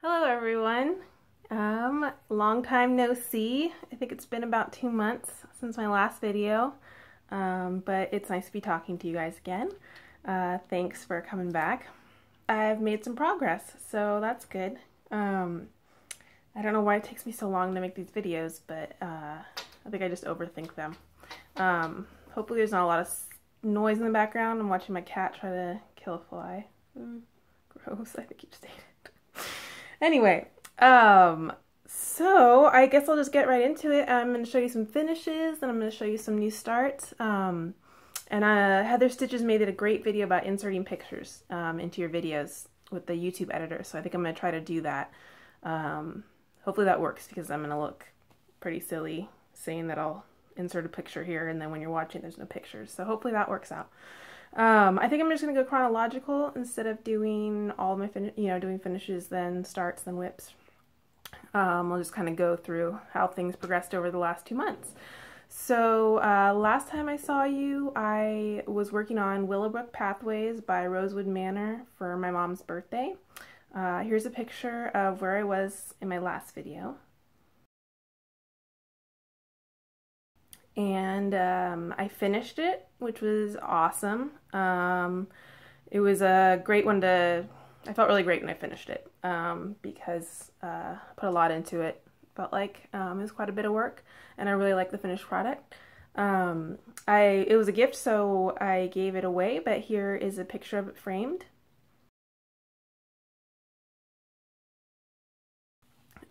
Hello everyone. Long time no see. I think it's been about 2 months since my last video, but it's nice to be talking to you guys again. Thanks for coming back. I've made some progress, so that's good. I don't know why it takes me so long to make these videos, but I think I just overthink them. Hopefully there's not a lot of noise in the background. I'm watching my cat try to kill a fly. Gross, I think you just ate it. Anyway, so I guess I'll just get right into it. I'm going to show you some finishes, and I'm going to show you some new starts. And Heather Stitches made it a great video about inserting pictures into your videos with the YouTube editor, so I think I'm going to try to do that. Hopefully that works, because I'm going to look pretty silly saying that I'll insert a picture here, and then when you're watching there's no pictures. So hopefully that works out. I think I'm just going to go chronological instead of doing all my doing finishes, then starts, then whips. We'll just kind of go through how things progressed over the last 2 months. So last time I saw you, I was working on Willowbrook Pathways by Rosewood Manor for my mom's birthday. Here's a picture of where I was in my last video. And I finished it, which was awesome. It was a great one I felt really great when I finished it, because I put a lot into it. Felt like it was quite a bit of work, and I really liked the finished product. It was a gift, so I gave it away, but here is a picture of it framed.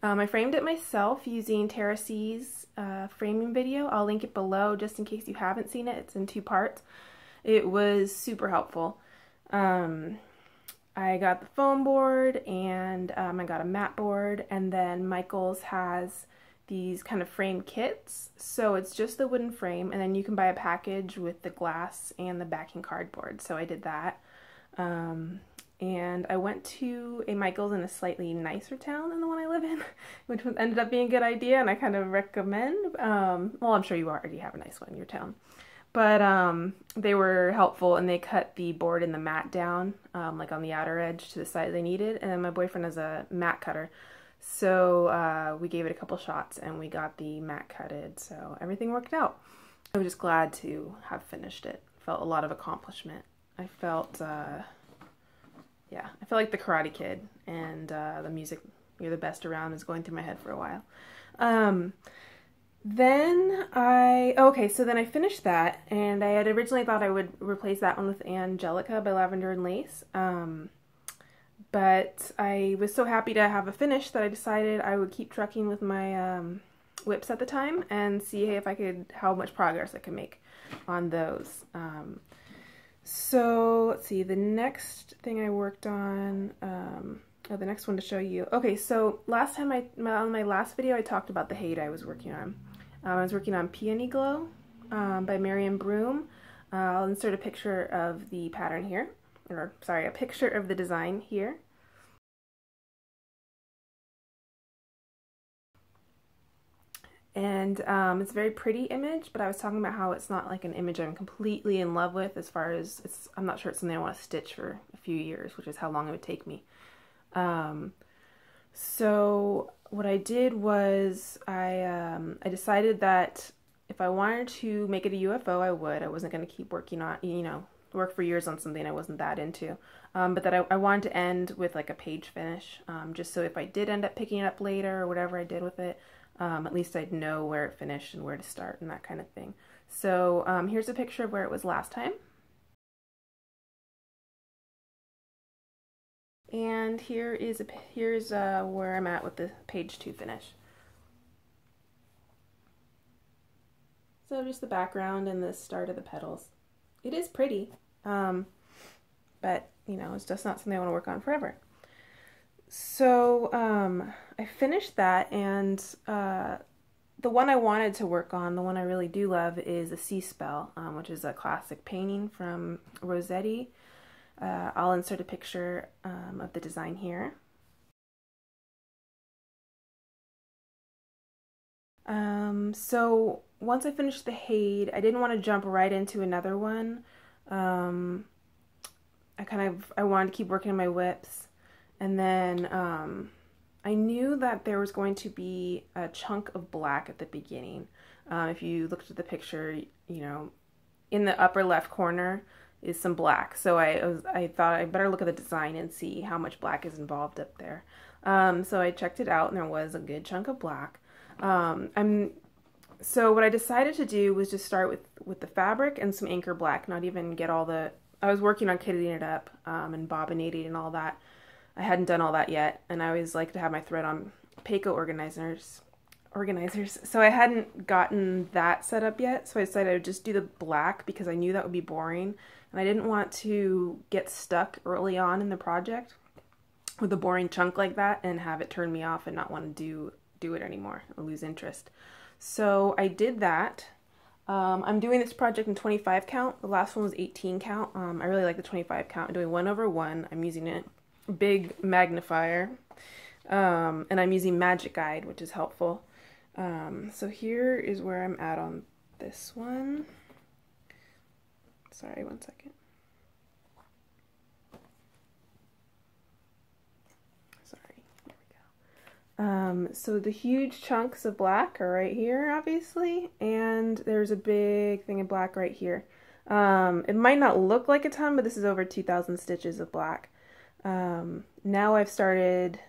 I framed it myself using Tara C's framing video. I'll link it below just in case you haven't seen it. It's in 2 parts. It was super helpful. I got the foam board, and I got a mat board, and then Michaels has these kind of frame kits. So it's just the wooden frame, and then you can buy a package with the glass and the backing cardboard. So I did that. And I went to a Michaels in a slightly nicer town than the one I live in, which ended up being a good idea, and I kind of recommend. Well, I'm sure you already have a nice one in your town. But they were helpful, and they cut the board and the mat down, like on the outer edge to the size they needed. And then my boyfriend has a mat cutter, so we gave it a couple shots, and we got the mat cutted, so everything worked out. I was just glad to have finished it. Felt a lot of accomplishment. I felt... yeah, I feel like the Karate Kid, and the music, You're the Best Around, is going through my head for a while. Then I finished that, and I had originally thought I would replace that one with Angelica by Lavender and Lace. But I was so happy to have a finish that I decided I would keep trucking with my whips at the time and see how much progress I could make on those. So let's see, the next thing I worked on, the next one to show you. Okay, so last time on my last video, I talked about the Hade I was working on. I was working on Peony Glow by Marion Broom. I'll insert a picture of the pattern here, or sorry, a picture of the design here. And it's a very pretty image, but I was talking about how it's not like an image I'm completely in love with, as far as I'm not sure it's something I want to stitch for a few years, which is how long it would take me. So what I did was I decided that if I wanted to make it a UFO, I would. I wasn't going to keep working on, work for years on something I wasn't that into. But that I wanted to end with like a page finish, just so if I did end up picking it up later or whatever I did with it, at least I'd know where it finished and where to start and that kind of thing. So here's a picture of where it was last time. And here's where I'm at with the page 2 finish. So just the background and the start of the petals. It is pretty, but it's just not something I want to work on forever. So I finished that, and the one I wanted to work on, the one I really do love, is a Sea Spell, which is a classic painting from Rossetti. I'll insert a picture of the design here. So once I finished the Hade, I didn't want to jump right into another one. I wanted to keep working on my whips. And then I knew that there was going to be a chunk of black at the beginning. If you looked at the picture, you know, in the upper left corner is some black. So I thought I better look at the design and see how much black is involved up there. So I checked it out and there was a good chunk of black. So what I decided to do was just start with the fabric and some anchor black, not even get all the, I was working on kitting it up and bobbinating and all that. I hadn't done all that yet, and I always like to have my thread on Peiko organizers. So I hadn't gotten that set up yet, so I decided I would just do the black because I knew that would be boring, and I didn't want to get stuck early on in the project with a boring chunk like that and have it turn me off and not want to do it anymore or lose interest. So I did that. I'm doing this project in 25 count. The last one was 18 count. I really like the 25 count. I'm doing 1/1. I'm using a big magnifier. And I'm using Magic Guide, which is helpful. So here is where I'm at on this one. Sorry, one second. Sorry, there we go. So the huge chunks of black are right here, obviously, and there's a big thing of black right here. It might not look like a ton, but this is over 2,000 stitches of black. Now I've started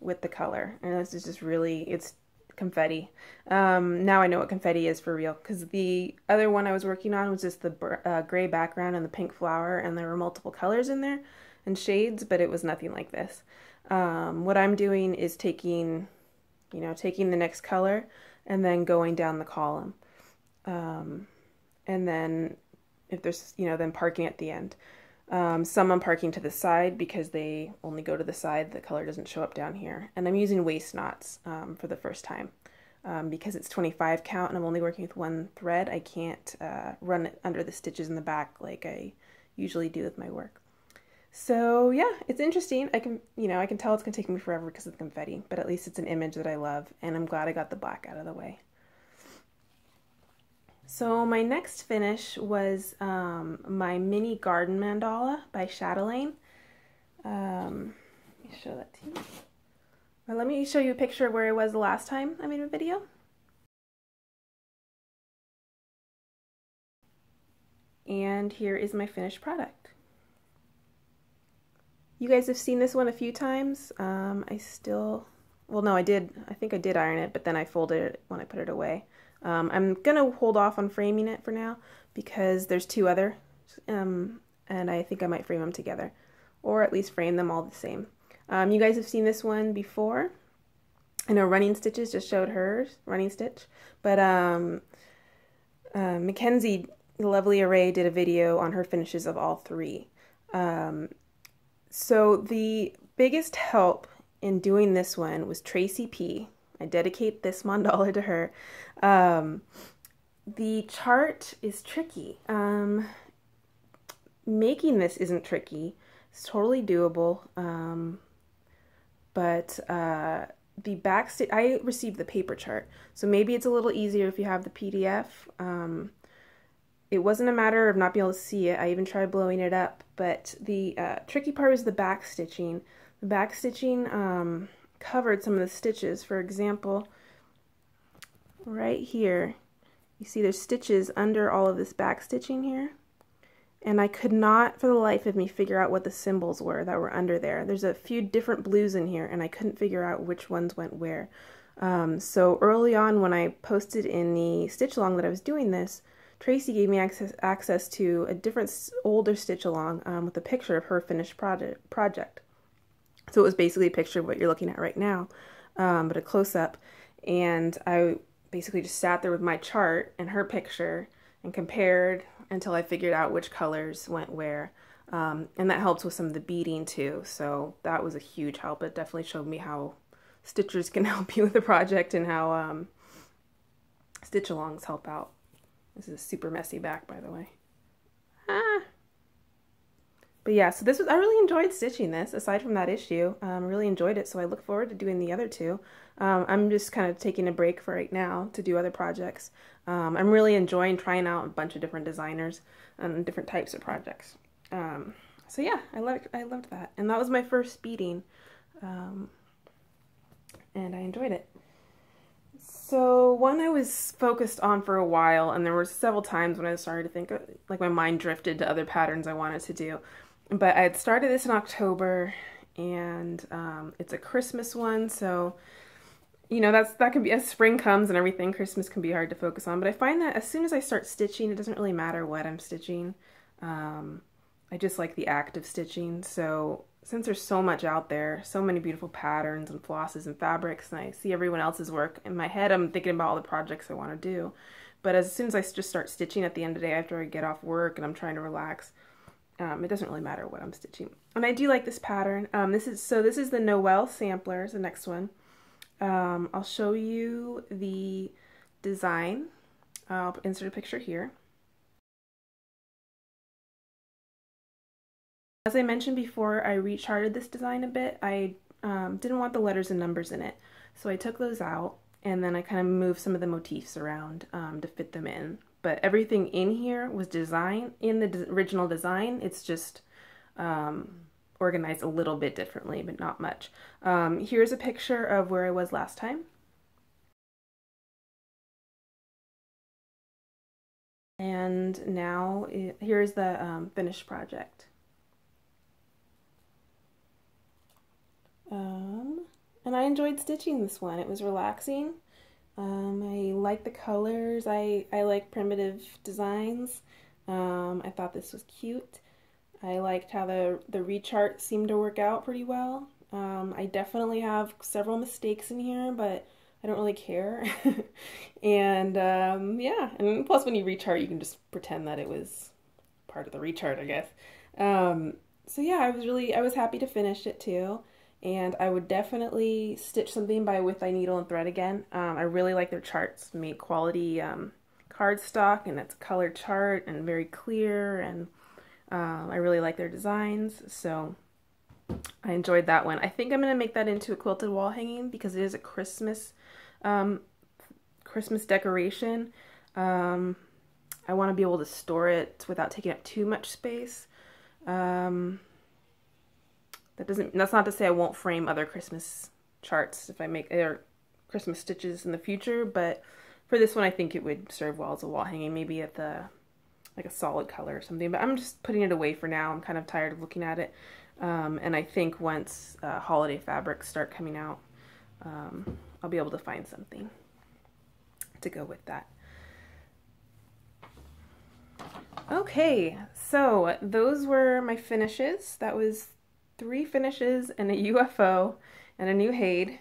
with the color, and this is just really, it's confetti. Now I know what confetti is for real, because the other one I was working on was just the gray background and the pink flower, and there were multiple colors in there and shades, but it was nothing like this. What I'm doing is taking the next color and then going down the column, and then if there's, then parking at the end. Some I'm parking to the side because they only go to the side. The color doesn't show up down here. And I'm using waist knots for the first time because it's 25 count and I'm only working with one thread. I can't run it under the stitches in the back like I usually do with my work. So yeah, it's interesting. I can tell it's gonna take me forever because of the confetti, but at least it's an image that I love, and I'm glad I got the black out of the way. So my next finish was my mini garden mandala by Chatelaine. Let me show that to you. Well, let me show you a picture of where I was the last time I made a video. And here is my finished product. You guys have seen this one a few times. I think I did iron it, but then I folded it when I put it away. I'm gonna hold off on framing it for now because there's two other, and I think I might frame them together, or at least frame them all the same. You guys have seen this one before. I know Running Stitches just showed hers, Running Stitch, but Mackenzie, the Lovely Array, did a video on her finishes of all three. So the biggest help in doing this one was Tracy P. I dedicate this mandala to her. The chart is tricky. Making this isn't tricky. It's totally doable. But the back stitch, I received the paper chart, so maybe it's a little easier if you have the PDF. It wasn't a matter of not being able to see it. I even tried blowing it up, but the tricky part was the back stitching. The back stitching covered some of the stitches. For example, right here, you see there's stitches under all of this back stitching here, and I could not for the life of me figure out what the symbols were that were under there. There's a few different blues in here, and I couldn't figure out which ones went where. So early on when I posted in the stitch along that I was doing this, Tracy gave me access to a different older stitch along with a picture of her finished project. So it was basically a picture of what you're looking at right now, but a close-up. And I basically just sat there with my chart and her picture and compared until I figured out which colors went where. And that helps with some of the beading too. So that was a huge help. It definitely showed me how stitchers can help you with the project and how stitch-alongs help out. This is a super messy back, by the way. But yeah, so I really enjoyed stitching this, aside from that issue. I really enjoyed it, so I look forward to doing the other two. I'm just kind of taking a break for right now to do other projects. I'm really enjoying trying out a bunch of different designers and different types of projects. So yeah, I loved that. And that was my first beading. and I enjoyed it. So one I was focused on for a while, and there were several times when I started to think, like my mind drifted to other patterns I wanted to do. But I had started this in October, and it's a Christmas one, so you know that can be, as spring comes and everything, Christmas can be hard to focus on. But I find that as soon as I start stitching, it doesn't really matter what I'm stitching. I just like the act of stitching. So since there's so much out there, so many beautiful patterns and flosses and fabrics, and I see everyone else's work, in my head I'm thinking about all the projects I want to do. But as soon as I just start stitching at the end of the day after I get off work and I'm trying to relax, it doesn't really matter what I'm stitching. And I do like this pattern. This is the Noel Sampler, is the next one. I'll show you the design. I'll insert a picture here. As I mentioned before, I recharted this design a bit. I didn't want the letters and numbers in it, so I took those out, and then I kind of moved some of the motifs around to fit them in. But everything in here was designed in the original design. It's just organized a little bit differently, but not much. Here's a picture of where I was last time. And now here's the finished project. And I enjoyed stitching this one. It was relaxing. I like the colors. I like primitive designs. I thought this was cute. I liked how the rechart seemed to work out pretty well. I definitely have several mistakes in here, but I don't really care. And yeah, and plus when you rechart, you can just pretend that it was part of the rechart, I guess. So yeah, I was happy to finish it too. And I would definitely stitch something by With Thy Needle and Thread again. I really like their charts, made quality cardstock, and it's a colored chart and very clear, and I really like their designs, so I enjoyed that one. I think I'm going to make that into a quilted wall hanging because it is a Christmas decoration. I want to be able to store it without taking up too much space. That's not to say I won't frame other Christmas charts if I make Christmas stitches in the future, but for this one I think it would serve well as a wall hanging, maybe at like a solid color or something, but I'm just putting it away for now. I'm kind of tired of looking at it, and I think once holiday fabrics start coming out, I'll be able to find something to go with that. Okay, so those were my finishes. That was 3 finishes and a UFO and a new Haid.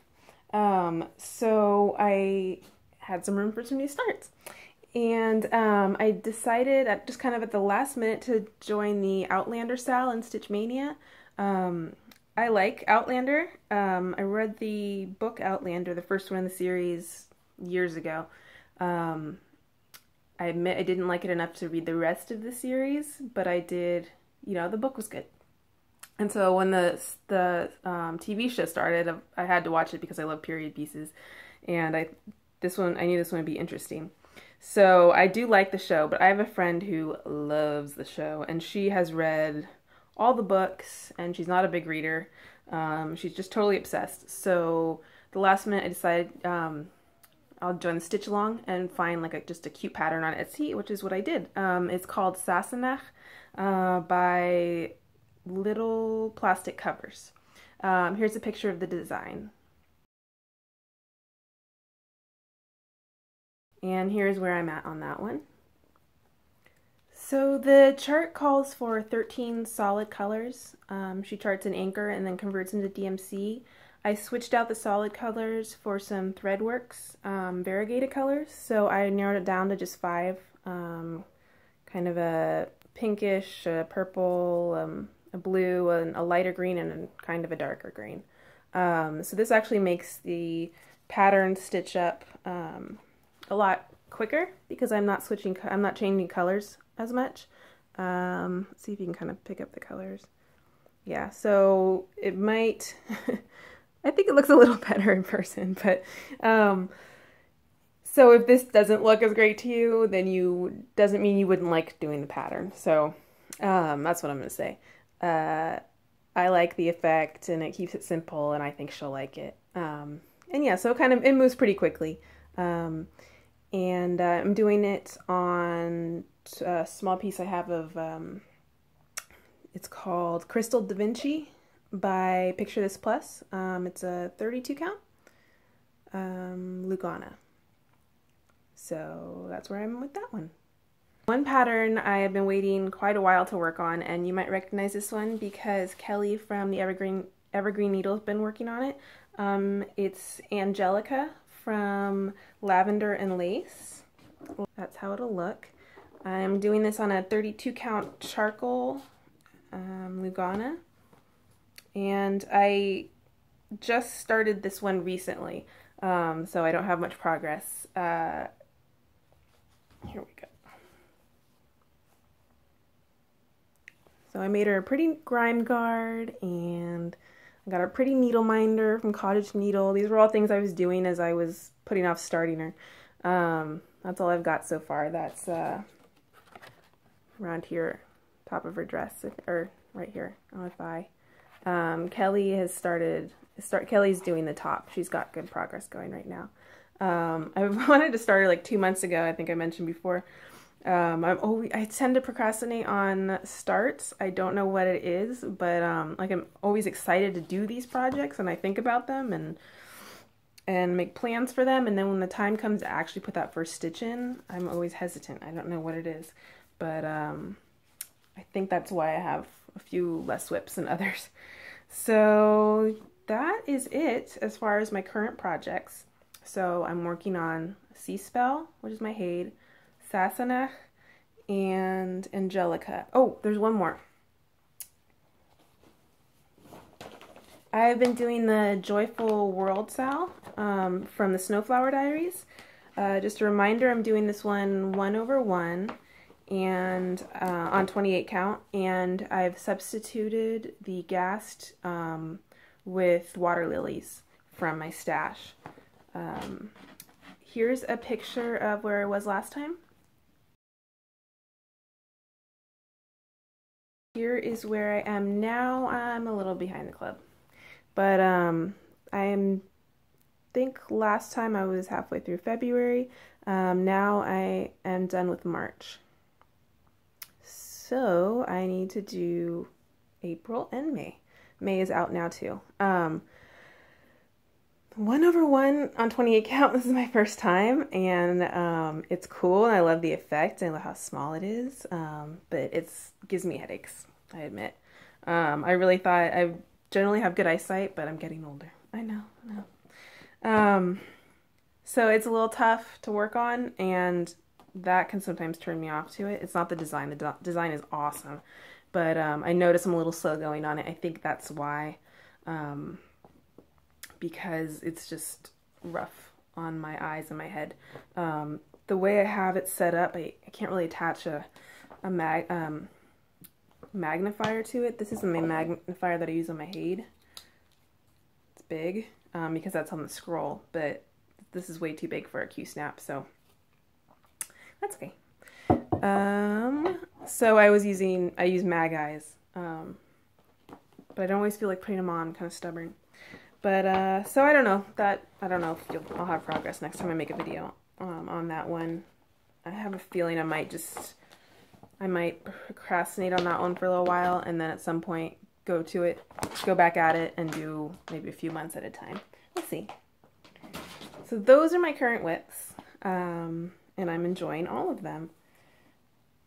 So I had some room for some new starts. And I decided just kind of at the last minute to join the Outlander Sal in Stitch Mania. I like Outlander. I read the book Outlander, the first one in the series, years ago. I admit I didn't like it enough to read the rest of the series, but I did, you know, the book was good. And so when the TV show started, I had to watch it because I love period pieces, and I knew this one would be interesting. So I do like the show, but I have a friend who loves the show, and she has read all the books, and she's not a big reader. She's just totally obsessed. So the last minute I decided I'll join the Stitch Along and find like just a cute pattern on Etsy, which is what I did. It's called Sassenach by Little Plastic Covers. Here's a picture of the design. And here's where I'm at on that one. So the chart calls for 13 solid colors. She charts an anchor and then converts into DMC. I switched out the solid colors for some Threadworks variegated colors, so I narrowed it down to just 5. Kind of a pinkish, a purple, a blue, a lighter green, and kind of a darker green. So this actually makes the pattern stitch up a lot quicker because I'm not changing colors as much. Let's see if you can kind of pick up the colors. Yeah, so it might, I think it looks a little better in person, but so if this doesn't look as great to you, then doesn't mean you wouldn't like doing the pattern. So that's what I'm going to say. I like the effect, and it keeps it simple, and I think she'll like it. yeah, so it moves pretty quickly. And I'm doing it on a small piece I have of, it's called Crystal Da Vinci by Picture This Plus. It's a 32 count, Lugana. So that's where I'm with that one. One pattern I have been waiting quite a while to work on, and you might recognize this one because Kelly from the Evergreen Needle has been working on it. It's Angelica from Lavender and Lace. That's how it'll look. I'm doing this on a 32 count charcoal Lugana, and I just started this one recently, so I don't have much progress. Here we go. So I made her a pretty grime guard, and I got a pretty needle minder from Cottage Needle. These were all things I was doing as I was putting off starting her. That's all I've got so far. That's around here, top of her dress, or right here on the thigh. Kelly has Kelly's doing the top. She's got good progress going right now. I wanted to start her like 2 months ago, I think I mentioned before. I tend to procrastinate on starts. I don't know what it is, but like I'm always excited to do these projects, and I think about them and make plans for them, and then when the time comes to actually put that first stitch in, I'm always hesitant. I don't know what it is, but I think that's why I have a few less whips than others. So that is it as far as my current projects. So I'm working on Sea Spell, which is my Haid, Sassenach, and Angelica. Oh, there's one more. I've been doing the Joyful World Sal from the Snowflower Diaries. Just a reminder, I'm doing this one 1/1 and on 28 count, and I've substituted the Gast with water lilies from my stash. Here's a picture of where I was last time. Here is where I am now. I'm a little behind the club, but I think last time I was halfway through February. Now I am done with March. So I need to do April and May. May is out now too. 1/1 on 28 count. This is my first time, and it's cool, and I love the effect. I love how small it is, but it gives me headaches, I admit. I really thought I generally have good eyesight, but I'm getting older. I know. So it's a little tough to work on, and that can sometimes turn me off to it. It's not the design. The design is awesome, but I notice I'm a little slow going on it. I think that's why. Because it's just rough on my eyes and my head. The way I have it set up, I can't really attach a magnifier to it. This isn't my magnifier that I use on my Haid. It's big because that's on the scroll, but this is way too big for a Q-snap, so that's okay. So I use mag eyes, but I don't always feel like putting them on. I'm kind of stubborn. But, so I don't know if I'll have progress next time I make a video, on that one. I have a feeling I might procrastinate on that one for a little while, and then at some point go back at it and do maybe a few months at a time. We'll see. So those are my current whips, and I'm enjoying all of them.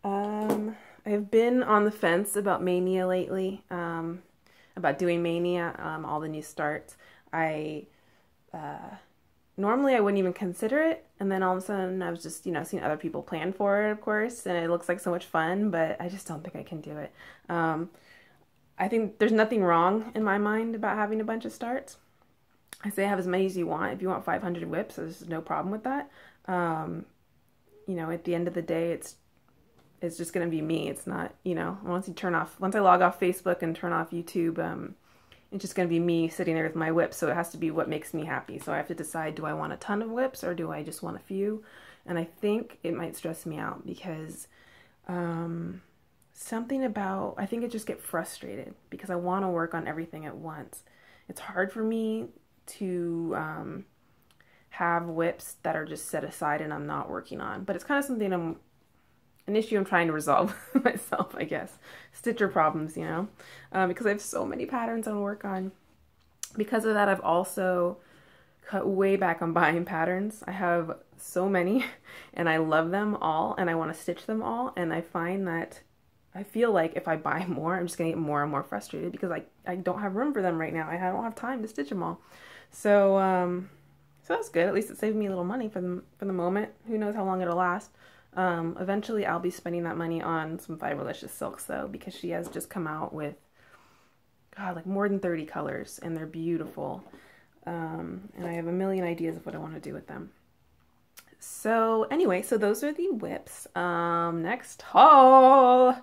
I've been on the fence about Mania lately, about doing Mania, all the new starts. Normally I wouldn't even consider it, and then all of a sudden I was just, seeing other people plan for it, of course, and it looks like so much fun, but I just don't think I can do it. I think there's nothing wrong in my mind about having a bunch of starts. I say have as many as you want. If you want 500 whips, there's no problem with that. At the end of the day, it's just going to be me. It's not, once I log off Facebook and turn off YouTube, it's just going to be me sitting there with my whips, so it has to be what makes me happy. So I have to decide, do I want a ton of whips or do I just want a few? And I think it might stress me out because I think I just get frustrated because I want to work on everything at once. It's hard for me to have whips that are just set aside and I'm not working on. But it's kind of something an issue I'm trying to resolve myself, I guess. Stitcher problems, you know, because I have so many patterns I want to work on. Because of that, I've also cut way back on buying patterns. I have so many and I love them all and I want to stitch them all, and I find that I feel like if I buy more, I'm just going to get more and more frustrated because I don't have room for them right now. I don't have time to stitch them all. So that's good. At least it saved me a little money for the moment. Who knows how long it'll last. Eventually I'll be spending that money on some Fiberlicious silks though, because she has just come out with, God, like more than 30 colors, and they're beautiful. And I have a million ideas of what I want to do with them. So anyway, so those are the whips. Next haul.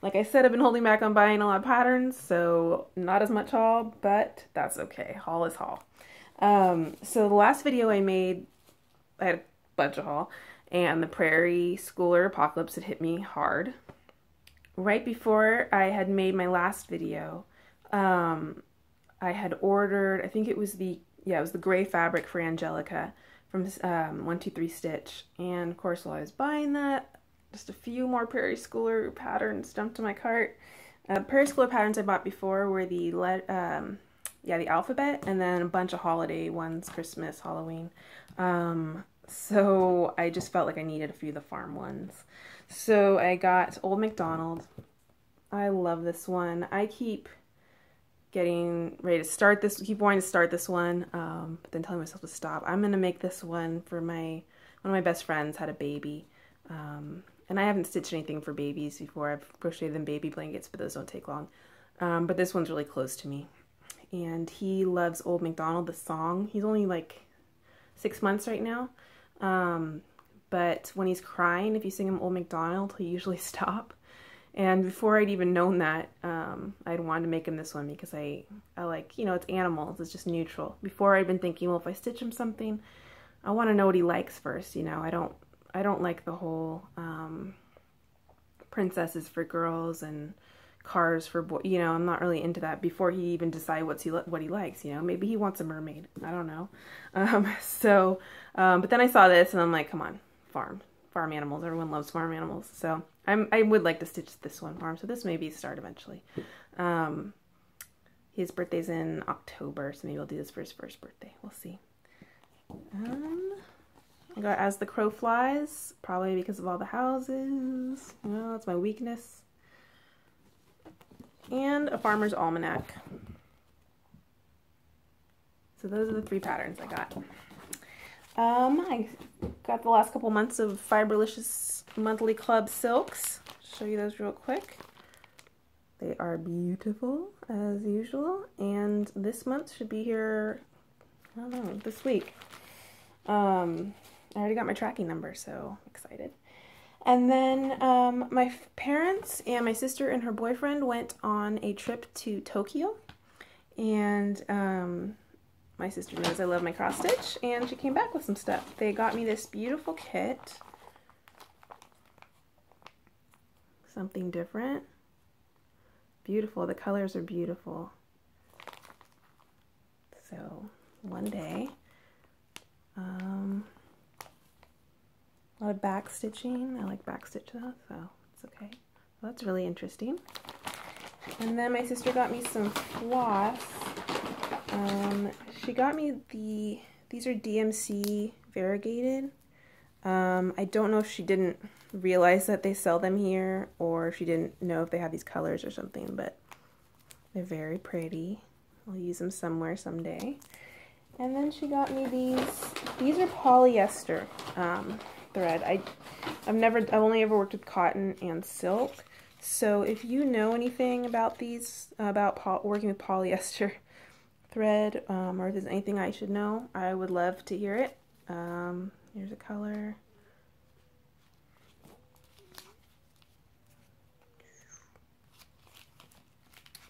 Like I said, I've been holding back on buying a lot of patterns, so not as much haul, but that's okay. Haul is haul. So the last video I made, I had a bunch of haul, and the Prairie Schooler Apocalypse had hit me hard. Right before I had made my last video, I had ordered, I think it was the gray fabric for Angelica from 123 Stitch. And of course, while I was buying that, just a few more Prairie Schooler patterns dumped in my cart. Prairie Schooler patterns I bought before were the alphabet, and then a bunch of holiday ones, Christmas, Halloween. So I just felt like I needed a few of the farm ones. So I got Old MacDonald. I love this one. I keep getting ready to start this, keep wanting to start this one, but then telling myself to stop. I'm gonna make this one for one of my best friends had a baby, and I haven't stitched anything for babies before. I've crocheted them baby blankets, but those don't take long. But this one's really close to me, and he loves Old MacDonald, the song. He's only like 6 months right now, but when he's crying, if you sing him Old MacDonald, he'll usually stop. And before I'd even known that, I'd wanted to make him this one because I like, you know, it's animals, it's just neutral. Before I'd been thinking, well, if I stitch him something, I want to know what he likes first, you know. I don't like the whole princesses for girls and cars for boys, you know. I'm not really into that before he even decides what he likes, you know. Maybe he wants a mermaid, I don't know. But then I saw this and I'm like, come on, farm animals, everyone loves farm animals. So I would like to stitch this one for him, so this may be a start eventually. His birthday's in October, so maybe I'll do this for his first birthday. We'll see. I got As the Crow Flies, probably because of all the houses. You know, that's my weakness. And a Farmer's Almanac. So those are the 3 patterns I got. I got the last couple months of Fiberlicious Monthly Club silks. Show you those real quick. They are beautiful as usual, and this month should be here, I don't know, this week. I already got my tracking number, so I'm excited. And then my parents and my sister and her boyfriend went on a trip to Tokyo, and my sister knows I love my cross stitch, and she came back with some stuff. They got me this beautiful kit. Something different. Beautiful. The colors are beautiful. So, one day. A lot of back stitching. I like back stitch though, so it's okay. Well, that's really interesting. And then my sister got me some floss. She got me these are DMC variegated. I don't know if she didn't realize that they sell them here, or if she didn't know if they have these colors or something, but they're very pretty. I'll use them somewhere someday. And then she got me these are polyester thread. I've only ever worked with cotton and silk. So if you know anything about these, about working with polyester thread, or if there's anything I should know, I would love to hear it. Here's a color.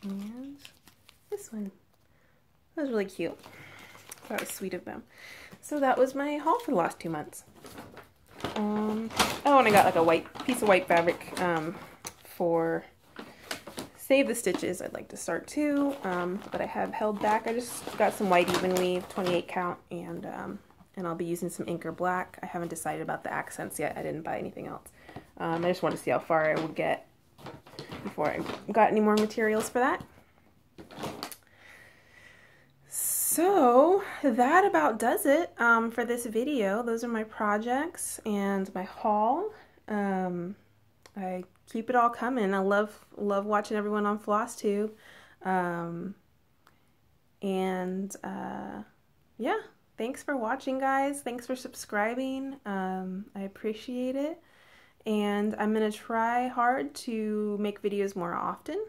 And this one. That was really cute. That was sweet of them. So that was my haul for the last 2 months. Oh, and I got like a white piece of white fabric for Save the Stitches. I'd like to start too, but I have held back. I just got some white even weave, 28 count, and and I'll be using some ink or black. I haven't decided about the accents yet. I didn't buy anything else. I just wanted to see how far I would get before I got any more materials for that. So that about does it for this video. Those are my projects and my haul. I keep it all coming. I love watching everyone on Flosstube. Yeah, thanks for watching, guys. Thanks for subscribing. I appreciate it. And I'm going to try hard to make videos more often.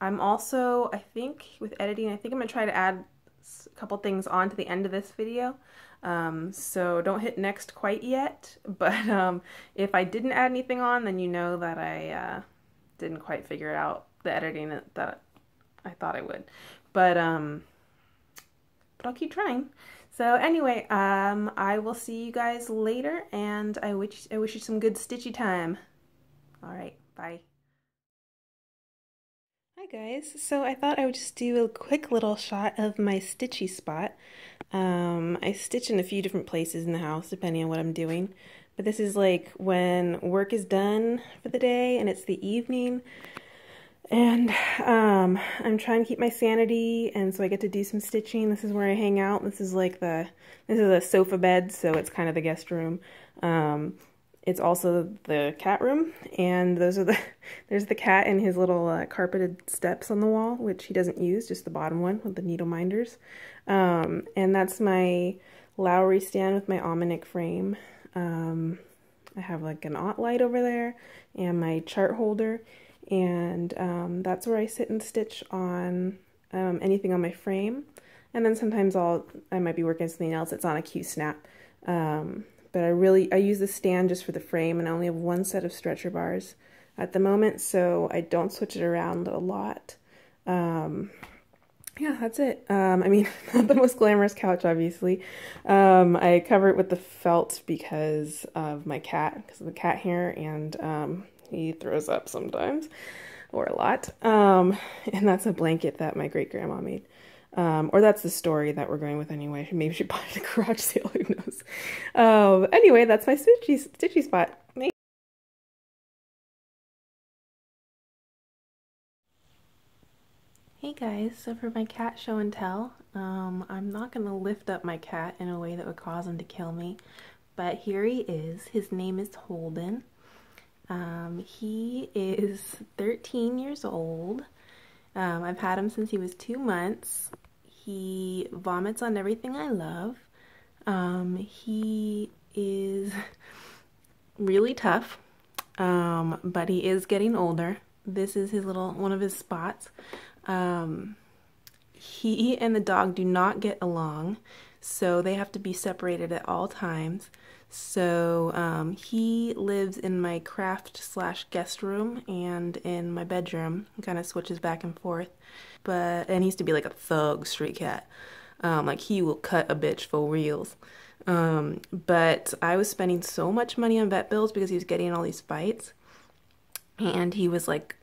I'm also, I think, with editing, I think I'm going to try to add a couple things on to the end of this video. So don't hit next quite yet, but if I didn't add anything on, then you know that I didn't quite figure out the editing that I thought I would. But I'll keep trying. So anyway, I will see you guys later, and I wish you some good stitchy time. All right, bye. Hi guys, so I thought I would just do a quick little shot of my stitchy spot. I stitch in a few different places in the house depending on what I'm doing, but this is like when work is done for the day and it's the evening, and I'm trying to keep my sanity, and so I get to do some stitching. This is where I hang out. This is like this is a sofa bed, so it's kind of the guest room. It's also the cat room, and there's the cat and his little carpeted steps on the wall, which he doesn't use, just the bottom one with the needle minders. And that's my Lowry stand with my almanac frame. I have like an aught light over there and my chart holder, and that's where I sit and stitch on anything on my frame. And then sometimes I might be working on something else that's on a Q-snap. But I use the stand just for the frame, and I only have one set of stretcher bars at the moment, so I don't switch it around a lot. Yeah, that's it. I mean, not the most glamorous couch, obviously. I cover it with the felt because of my cat, because of the cat hair, and he throws up sometimes, or a lot. And that's a blanket that my great-grandma made. Or that's the story that we're going with anyway. Maybe she bought it at a garage sale, who knows. Anyway, that's my stitchy spot. Hey guys, so for my cat show and tell, I'm not going to lift up my cat in a way that would cause him to kill me, but here he is. His name is Holden. He is 13 years old. I've had him since he was 2 months. He vomits on everything I love. He is really tough, but he is getting older. This is his one of his spots. He and the dog do not get along, so they have to be separated at all times. So he lives in my craft/guest room and in my bedroom. He kind of switches back and forth, and he used to be like a thug street cat. Like he will cut a bitch for reals. But I was spending so much money on vet bills because he was getting all these bites, and he was like,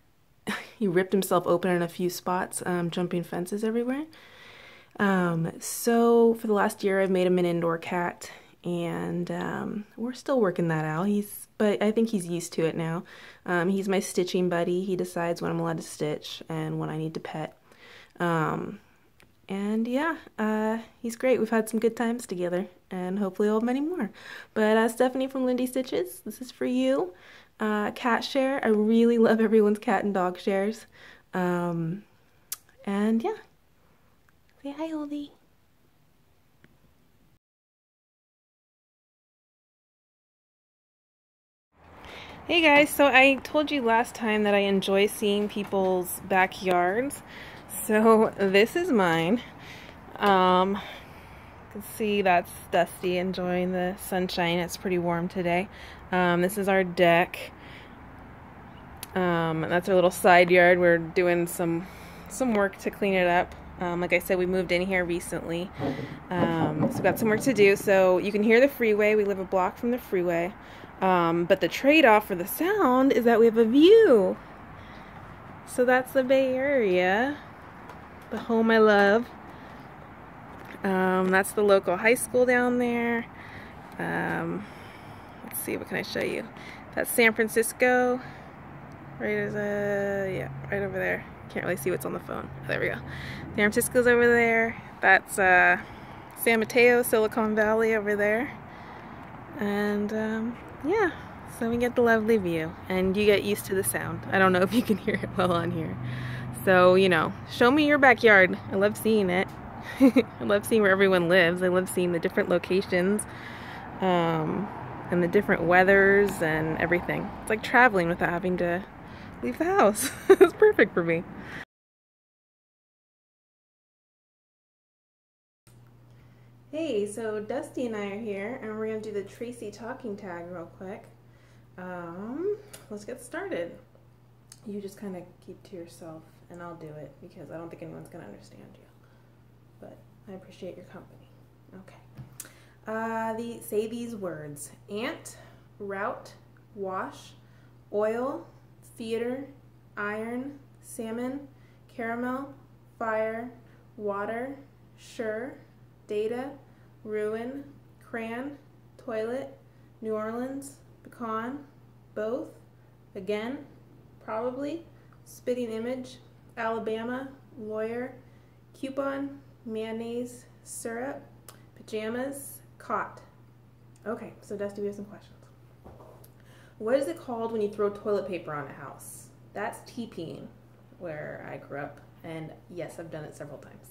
he ripped himself open in a few spots, jumping fences everywhere. So for the last year, I've made him an indoor cat. And we're still working that out. But I think he's used to it now. He's my stitching buddy. He decides when I'm allowed to stitch and when I need to pet. And yeah, he's great. We've had some good times together, and hopefully I'll have many more. But Stephanie from Lindy Stitches, this is for you. Cat share. I really love everyone's cat and dog shares. And yeah, say hi, Oldie. Hey guys, so I told you last time that I enjoy seeing people's backyards. So this is mine. You can see that's Dusty enjoying the sunshine. It's pretty warm today. This is our deck. That's our little side yard. We're doing some work to clean it up. Like I said, we moved in here recently. So we've got some work to do. So you can hear the freeway. We live a block from the freeway. But the trade-off for the sound is that we have a view. So that's the Bay Area, the home I love. That's the local high school down there. Let's see, what can I show you? That's San Francisco. Right as yeah, right over there. Can't really see what's on the phone. Oh, there we go. San Francisco's over there. That's San Mateo, Silicon Valley over there. And yeah, so we get the lovely view, and you get used to the sound. I don't know if you can hear it well on here. So, you know, show me your backyard. I love seeing it. I love seeing where everyone lives. I love seeing the different locations and the different weathers and everything. It's like traveling without having to leave the house. It's perfect for me. Hey, so Dusty and I are here, and we're going to do the Tracy Talking Tag real quick. Let's get started. You just kind of keep to yourself, and I'll do it, because I don't think anyone's going to understand you. But I appreciate your company. Okay. Say these words: ant, route, wash, oil, theater, iron, salmon, caramel, fire, water, sure, data, ruin, crayon, toilet, New Orleans, pecan, both, again, probably, spitting image, Alabama, lawyer, coupon, mayonnaise, syrup, pajamas, cot. Okay, so Dusty, we have some questions. What is it called when you throw toilet paper on a house? That's TPing, where I grew up, and yes, I've done it several times.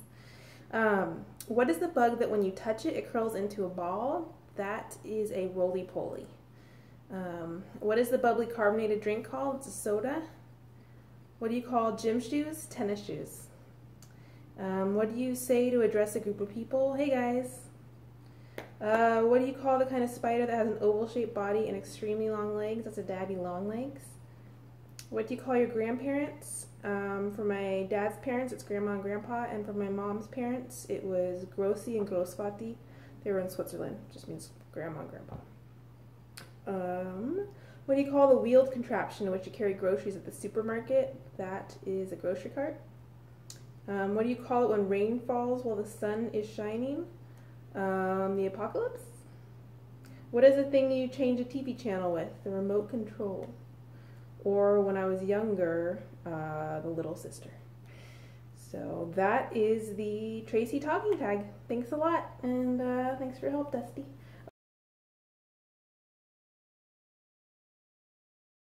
What is the bug that when you touch it, it curls into a ball? That is a roly-poly. What is the bubbly carbonated drink called? It's a soda. What do you call gym shoes? Tennis shoes. What do you say to address a group of people? Hey guys. What do you call the kind of spider that has an oval-shaped body and extremely long legs? That's a daddy long legs. What do you call your grandparents? For my dad's parents, it's grandma and grandpa, and for my mom's parents, it was Grossi and Grossvati. They were in Switzerland, just means grandma and grandpa. What do you call the wheeled contraption in which you carry groceries at the supermarket? That is a grocery cart. What do you call it when rain falls while the sun is shining? The apocalypse? What is the thing you change a TV channel with? The remote control. Or when I was younger, the little sister. So that is the Tracy Talking Tag. Thanks a lot, and thanks for your help, Dusty.